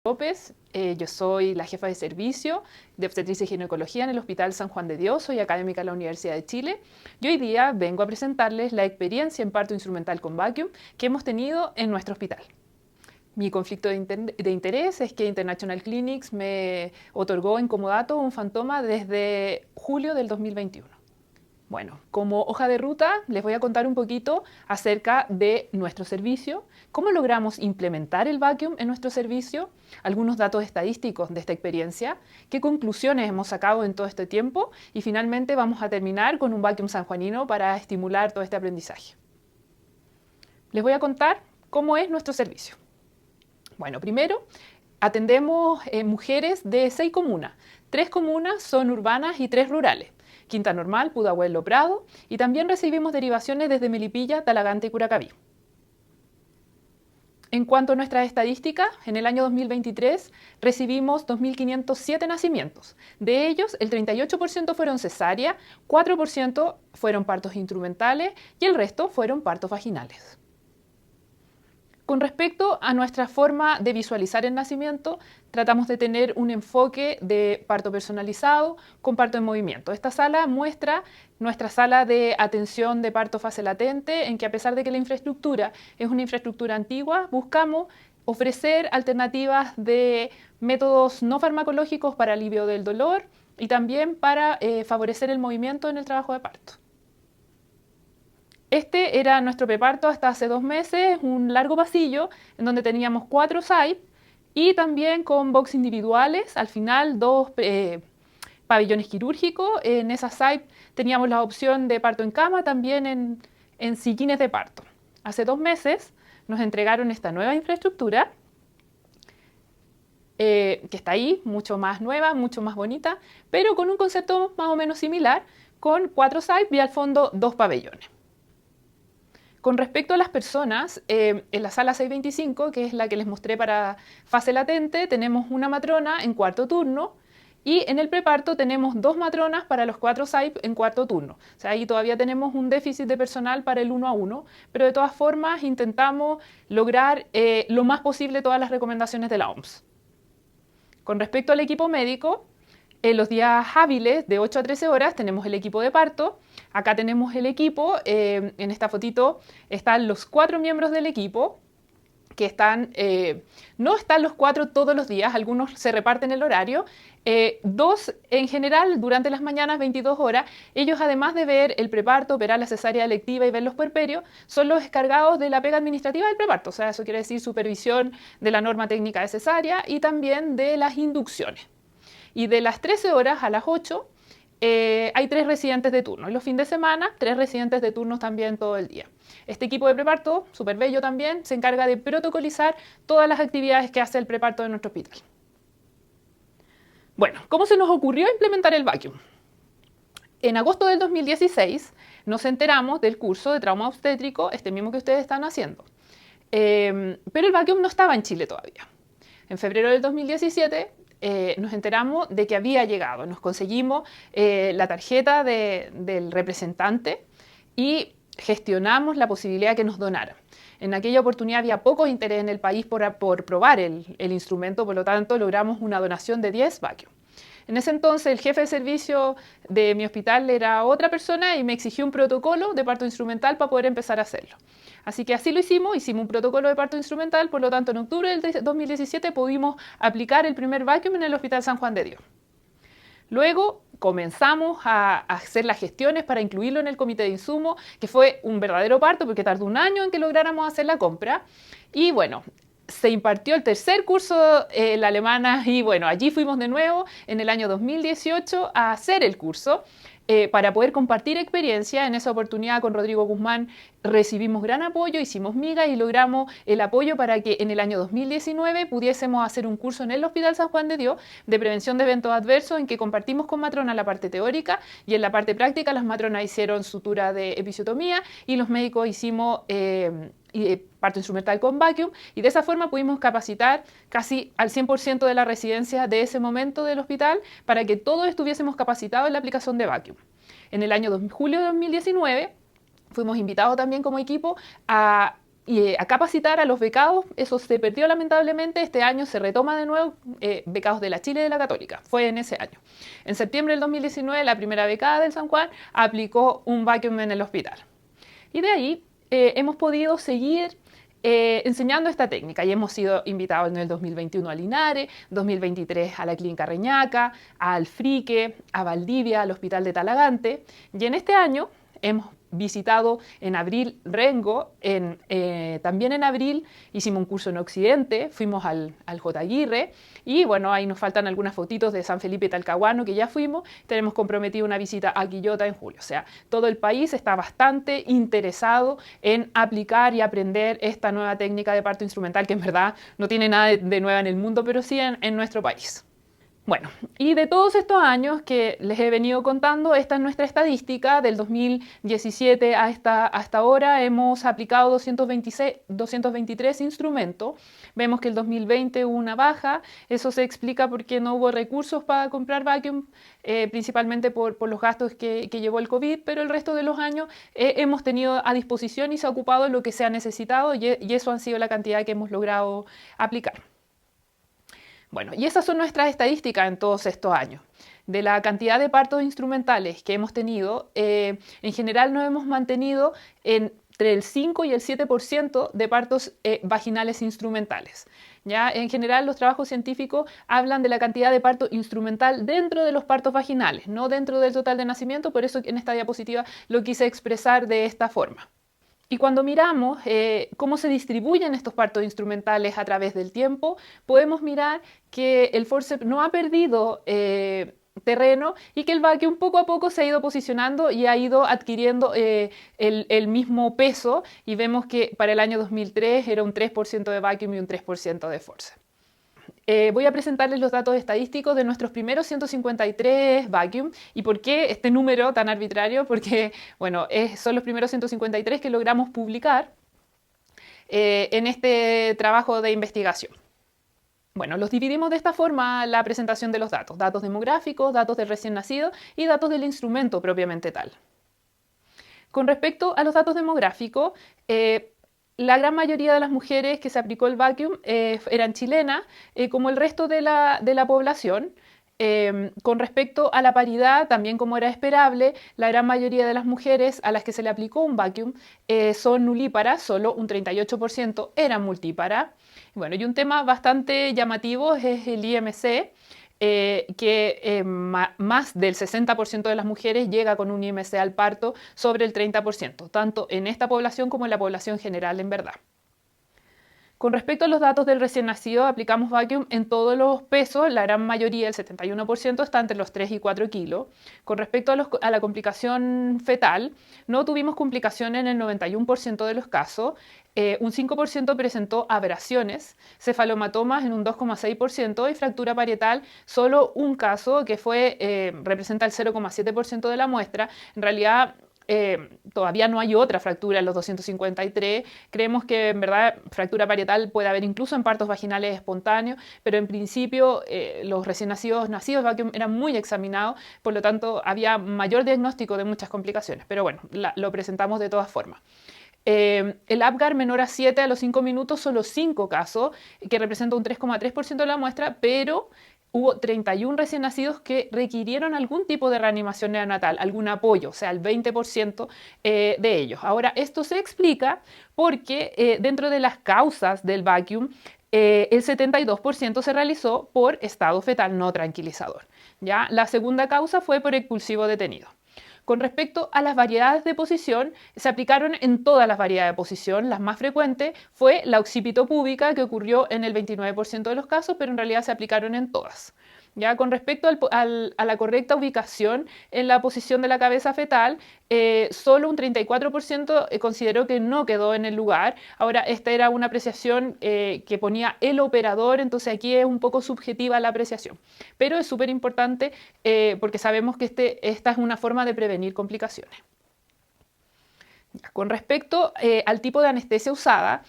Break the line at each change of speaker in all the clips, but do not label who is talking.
López, yo soy la jefa de servicio de obstetricia y ginecología en el Hospital San Juan de Dios, soy académica de la Universidad de Chile y hoy día vengo a presentarles la experiencia en parto instrumental con vacuum que hemos tenido en nuestro hospital. Mi conflicto de interés es que International Clinics me otorgó en comodato un Fantoma desde julio del 2021. Bueno, como hoja de ruta les voy a contar un poquito acerca de nuestro servicio, cómo logramos implementar el vacuum en nuestro servicio, algunos datos estadísticos de esta experiencia, qué conclusiones hemos sacado en todo este tiempo y finalmente vamos a terminar con un vacuum sanjuanino para estimular todo este aprendizaje. Les voy a contar cómo es nuestro servicio. Bueno, primero atendemos mujeres de 6 comunas. 3 comunas son urbanas y 3 rurales. Quinta Normal, Pudahuel, Lo Prado, y también recibimos derivaciones desde Melipilla, Talagante y Curacaví. En cuanto a nuestras estadísticas, en el año 2023 recibimos 2.507 nacimientos. De ellos, el 38% fueron cesárea, 4% fueron partos instrumentales y el resto fueron partos vaginales. Con respecto a nuestra forma de visualizar el nacimiento, tratamos de tener un enfoque de parto personalizado con parto en movimiento. Esta sala muestra nuestra sala de atención de parto fase latente, en que a pesar de que la infraestructura es una infraestructura antigua, buscamos ofrecer alternativas de métodos no farmacológicos para alivio del dolor y también para favorecer el movimiento en el trabajo de parto. Este era nuestro preparto hasta hace 2 meses, un largo pasillo en donde teníamos 4 SAIP y también con box individuales, al final 2 pabellones quirúrgicos. En esa SAIP teníamos la opción de parto en cama, también en sillines de parto. Hace 2 meses nos entregaron esta nueva infraestructura que está ahí, mucho más nueva, mucho más bonita, pero con un concepto más o menos similar, con 4 SAIP y al fondo 2 pabellones. Con respecto a las personas, en la sala 625, que es la que les mostré para fase latente, tenemos una matrona en cuarto turno y en el preparto tenemos 2 matronas para los 4 SAIP en cuarto turno. O sea, ahí todavía tenemos un déficit de personal para el 1 a 1, pero de todas formas intentamos lograr lo más posible todas las recomendaciones de la OMS. Con respecto al equipo médico, en los días hábiles de 8 a 13 horas tenemos el equipo de parto. Acá tenemos el equipo, en esta fotito están los 4 miembros del equipo que están, no están los 4 todos los días, algunos se reparten el horario, 2 en general durante las mañanas 22 horas, ellos además de ver el preparto, operar la cesárea electiva y ver los puerperios, son los encargados de la pega administrativa del preparto, o sea, eso quiere decir supervisión de la norma técnica de cesárea y también de las inducciones. Y de las 13 horas a las 8 hay 3 residentes de turno. Y los fines de semana, 3 residentes de turno también todo el día. Este equipo de preparto, súper bello también, se encarga de protocolizar todas las actividades que hace el preparto de nuestro hospital. Bueno, ¿cómo se nos ocurrió implementar el vacuum? En agosto del 2016 nos enteramos del curso de trauma obstétrico, este mismo que ustedes están haciendo. Pero el vacuum no estaba en Chile todavía. En febrero del 2017 nos enteramos de que había llegado, nos conseguimos la tarjeta del representante y gestionamos la posibilidad de que nos donaran. En aquella oportunidad había poco interés en el país por probar el instrumento, por lo tanto logramos una donación de 10 vacuum. En ese entonces el jefe de servicio de mi hospital era otra persona y me exigió un protocolo de parto instrumental para poder empezar a hacerlo. Así que así lo hicimos un protocolo de parto instrumental, por lo tanto en octubre del 2017 pudimos aplicar el primer vacuum en el Hospital San Juan de Dios. Luego comenzamos a hacer las gestiones para incluirlo en el comité de insumos, que fue un verdadero parto porque tardó 1 año en que lográramos hacer la compra. Y bueno, se impartió el tercer curso la alemana y bueno, allí fuimos de nuevo en el año 2018 a hacer el curso para poder compartir experiencia. En esa oportunidad con Rodrigo Guzmán recibimos gran apoyo, hicimos migas y logramos el apoyo para que en el año 2019 pudiésemos hacer un curso en el Hospital San Juan de Dios de prevención de eventos adversos en que compartimos con matronas la parte teórica y en la parte práctica las matronas hicieron sutura de episiotomía y los médicos hicimos parto instrumental con vacuum y de esa forma pudimos capacitar casi al 100% de la residencia de ese momento del hospital para que todos estuviésemos capacitados en la aplicación de vacuum. En el año julio de 2019 fuimos invitados también como equipo a a capacitar a los becados. Eso se perdió lamentablemente. Este año se retoma de nuevo, becados de la Chile y de la Católica. Fue en ese año. En septiembre del 2019, la primera becada del San Juan aplicó un vacuum en el hospital. Y de ahí hemos podido seguir enseñando esta técnica y hemos sido invitados en el 2021 a Linares, 2023 a la Clínica Reñaca, a Alfrique, a Valdivia, al Hospital de Talagante, y en este año hemos visitado en abril Rengo, también en abril hicimos un curso en Occidente, fuimos al J. Aguirre y bueno, ahí nos faltan algunas fotitos de San Felipe y Talcahuano que ya fuimos, tenemos comprometido una visita a Quillota en julio, o sea, todo el país está bastante interesado en aplicar y aprender esta nueva técnica de parto instrumental que en verdad no tiene nada de nueva en el mundo, pero sí en nuestro país. Bueno, y de todos estos años que les he venido contando, esta es nuestra estadística. Del 2017 hasta ahora hemos aplicado 223 instrumentos. Vemos que el 2020 hubo una baja. Eso se explica porque no hubo recursos para comprar vacuum, principalmente por los gastos que llevó el COVID, pero el resto de los años hemos tenido a disposición y se ha ocupado lo que se ha necesitado y eso ha sido la cantidad que hemos logrado aplicar. Bueno, y esas son nuestras estadísticas en todos estos años. De la cantidad de partos instrumentales que hemos tenido, en general nos hemos mantenido entre el 5 y el 7% de partos vaginales instrumentales. ¿Ya? En general, los trabajos científicos hablan de la cantidad de parto instrumental dentro de los partos vaginales, no dentro del total de nacimiento, por eso en esta diapositiva lo quise expresar de esta forma. Y cuando miramos cómo se distribuyen estos partos instrumentales a través del tiempo, podemos mirar que el forceps no ha perdido terreno y que el vacuum poco a poco se ha ido posicionando y ha ido adquiriendo el mismo peso, y vemos que para el año 2003 era un 3% de vacuum y un 3% de forceps. Voy a presentarles los datos estadísticos de nuestros primeros 153 vacuum. ¿Y por qué este número tan arbitrario? Porque, bueno, son los primeros 153 que logramos publicar en este trabajo de investigación. Bueno, los dividimos de esta forma la presentación de los datos. Datos demográficos, datos del recién nacido y datos del instrumento propiamente tal. Con respecto a los datos demográficos, la gran mayoría de las mujeres que se aplicó el vacuum eran chilenas, como el resto de la población. Con respecto a la paridad, también como era esperable, la gran mayoría de las mujeres a las que se le aplicó un vacuum son nulíparas, solo un 38% eran multíparas. Bueno, y un tema bastante llamativo es el IMC, que más del 60% de las mujeres llega con un IMC al parto sobre el 30%, tanto en esta población como en la población general en verdad. Con respecto a los datos del recién nacido, aplicamos vacuum en todos los pesos, la gran mayoría, el 71%, está entre los 3 y 4 kilos. Con respecto a la complicación fetal, no tuvimos complicaciones en el 91% de los casos, un 5% presentó abrasiones, cefalomatomas en un 2,6% y fractura parietal, solo un caso que representa el 0,7% de la muestra. En realidad, todavía no hay otra fractura en los 253. Creemos que en verdad fractura parietal puede haber incluso en partos vaginales espontáneos, pero en principio los recién nacidos vacuum eran muy examinados, por lo tanto había mayor diagnóstico de muchas complicaciones, pero bueno, lo presentamos de todas formas. El Apgar menor a 7 a los 5 minutos, solo 5 casos, que representa un 3,3% de la muestra, pero hubo 31 recién nacidos que requirieron algún tipo de reanimación neonatal, algún apoyo, o sea, el 20% de ellos. Ahora, esto se explica porque dentro de las causas del vacuum, el 72% se realizó por estado fetal no tranquilizador. ¿Ya? La segunda causa fue por expulsivo detenido. Con respecto a las variedades de posición, se aplicaron en todas las variedades de posición. La más frecuente fue la occipitopúbica, que ocurrió en el 29% de los casos, pero en realidad se aplicaron en todas. Ya, con respecto a la correcta ubicación en la posición de la cabeza fetal, solo un 34% consideró que no quedó en el lugar. Ahora, esta era una apreciación que ponía el operador, entonces aquí es un poco subjetiva la apreciación. Pero es súper importante porque sabemos que esta es una forma de prevenir complicaciones. Con respecto al tipo de anestesia usada,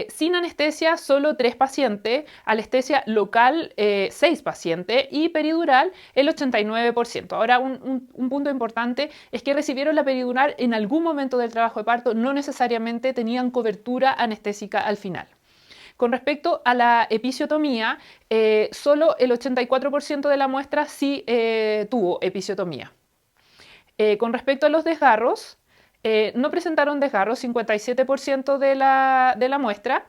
Sin anestesia, solo 3 pacientes, anestesia local, 6 pacientes y peridural, el 89%. Ahora, un punto importante es que recibieron la peridural en algún momento del trabajo de parto, no necesariamente tenían cobertura anestésica al final. Con respecto a la episiotomía, solo el 84% de la muestra sí tuvo episiotomía. Con respecto a los desgarros, no presentaron desgarros, 57% de la muestra,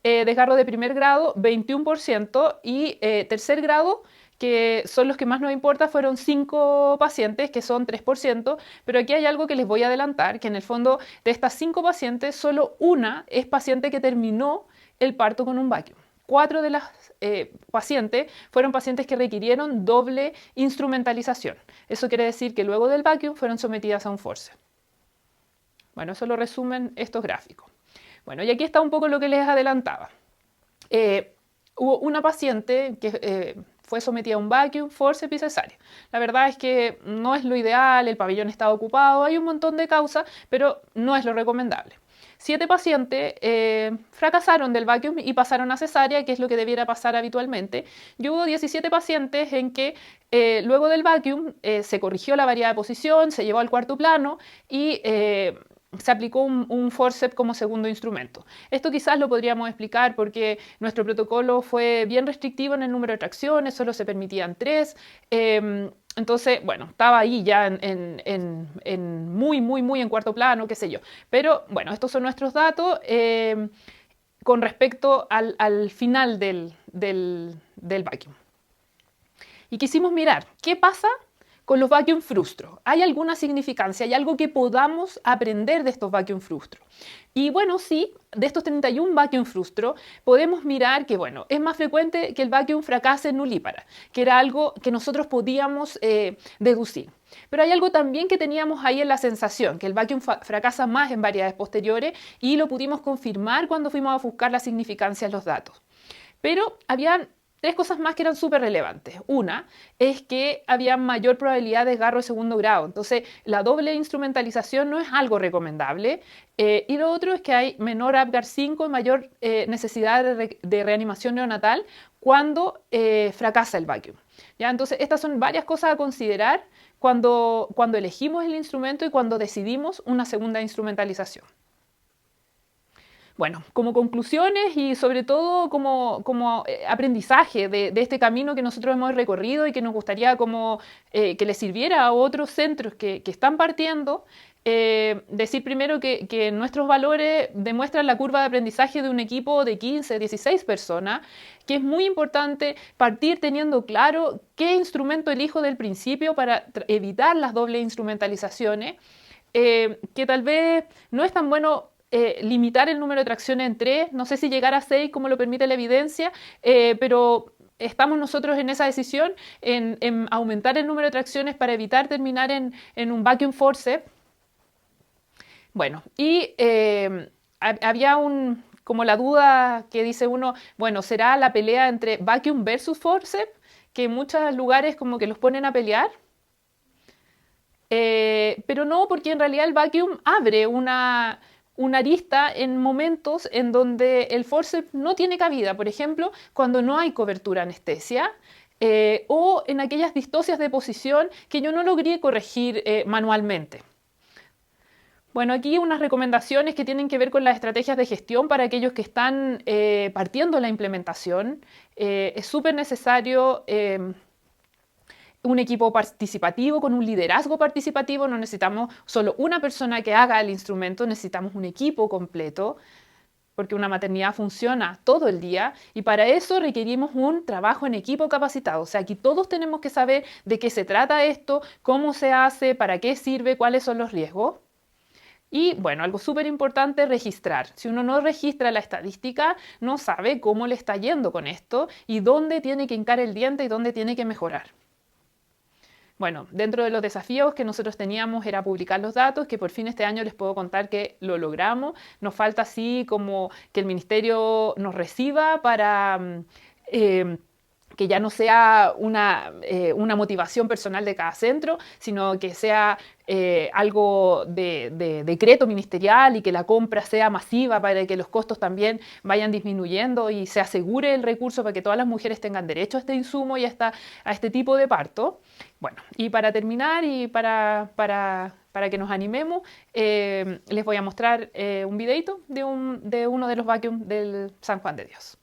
desgarro de primer grado, 21%, y tercer grado, que son los que más nos importa, fueron 5 pacientes, que son 3%, pero aquí hay algo que les voy a adelantar, que en el fondo de estas 5 pacientes, solo una es paciente que terminó el parto con un vacuum. 4 de las pacientes fueron pacientes que requirieron doble instrumentalización. Eso quiere decir que luego del vacuum fueron sometidas a un forceps. Bueno, eso lo resumen estos gráficos. Bueno, y aquí está un poco lo que les adelantaba. Hubo una paciente que fue sometida a un vacuum, forceps y cesárea. La verdad es que no es lo ideal, el pabellón estaba ocupado, hay un montón de causas, pero no es lo recomendable. 7 pacientes fracasaron del vacuum y pasaron a cesárea, que es lo que debiera pasar habitualmente. Y hubo 17 pacientes en que luego del vacuum se corrigió la variedad de posición, se llevó al cuarto plano y se aplicó un forceps como segundo instrumento. Esto quizás lo podríamos explicar porque nuestro protocolo fue bien restrictivo en el número de tracciones, solo se permitían 3. Entonces, bueno, estaba ahí ya muy en cuarto plano, qué sé yo. Pero bueno, estos son nuestros datos con respecto al final del vacuum. Y quisimos mirar, ¿qué pasa con los vacuum frustros? ¿Hay alguna significancia? ¿Hay algo que podamos aprender de estos vacuum frustros? Y bueno, sí, de estos 31 vacuum frustros podemos mirar que, bueno, es más frecuente que el vacuum fracase en nulípara, que era algo que nosotros podíamos deducir. Pero hay algo también que teníamos ahí en la sensación, que el vacuum fracasa más en variedades posteriores y lo pudimos confirmar cuando fuimos a buscar la significancia en los datos. Pero habían 3 cosas más que eran súper relevantes. Una es que había mayor probabilidad de desgarro de segundo grado. Entonces, la doble instrumentalización no es algo recomendable. Y lo otro es que hay menor Apgar 5 y mayor necesidad de reanimación neonatal cuando fracasa el vacuum. ¿Ya? Entonces, estas son varias cosas a considerar cuando elegimos el instrumento y cuando decidimos una segunda instrumentalización. Bueno, como conclusiones y sobre todo como aprendizaje de este camino que nosotros hemos recorrido y que nos gustaría que les sirviera a otros centros que están partiendo, decir primero que nuestros valores demuestran la curva de aprendizaje de un equipo de 15, 16 personas, que es muy importante partir teniendo claro qué instrumento elijo del principio para evitar las dobles instrumentalizaciones, que tal vez no es tan bueno limitar el número de tracciones en 3, no sé si llegar a 6 como lo permite la evidencia, pero estamos nosotros en esa decisión, en aumentar el número de tracciones para evitar terminar en un vacuum forceps. Bueno, y había como la duda que dice uno, bueno, ¿será la pelea entre vacuum versus forceps? Que en muchos lugares como que los ponen a pelear. Pero no, porque en realidad el vacuum abre una arista en momentos en donde el forceps no tiene cabida, por ejemplo, cuando no hay cobertura anestesia o en aquellas distocias de posición que yo no logré corregir manualmente. Bueno, aquí unas recomendaciones que tienen que ver con las estrategias de gestión para aquellos que están partiendo la implementación. Es súper necesario un equipo participativo, con un liderazgo participativo. No necesitamos solo una persona que haga el instrumento, necesitamos un equipo completo, porque una maternidad funciona todo el día y para eso requerimos un trabajo en equipo capacitado. O sea, aquí todos tenemos que saber de qué se trata esto, cómo se hace, para qué sirve, cuáles son los riesgos. Y bueno, algo súper importante, registrar. Si uno no registra la estadística, no sabe cómo le está yendo con esto y dónde tiene que hincar el diente y dónde tiene que mejorar. Bueno, dentro de los desafíos que nosotros teníamos era publicar los datos, que por fin este año les puedo contar que lo logramos. Nos falta así como que el ministerio nos reciba para que ya no sea una motivación personal de cada centro, sino que sea algo de decreto ministerial y que la compra sea masiva para que los costos también vayan disminuyendo y se asegure el recurso para que todas las mujeres tengan derecho a este insumo y a este tipo de parto. Bueno, y para terminar y para que nos animemos, les voy a mostrar un videito de uno de los vacuum del San Juan de Dios.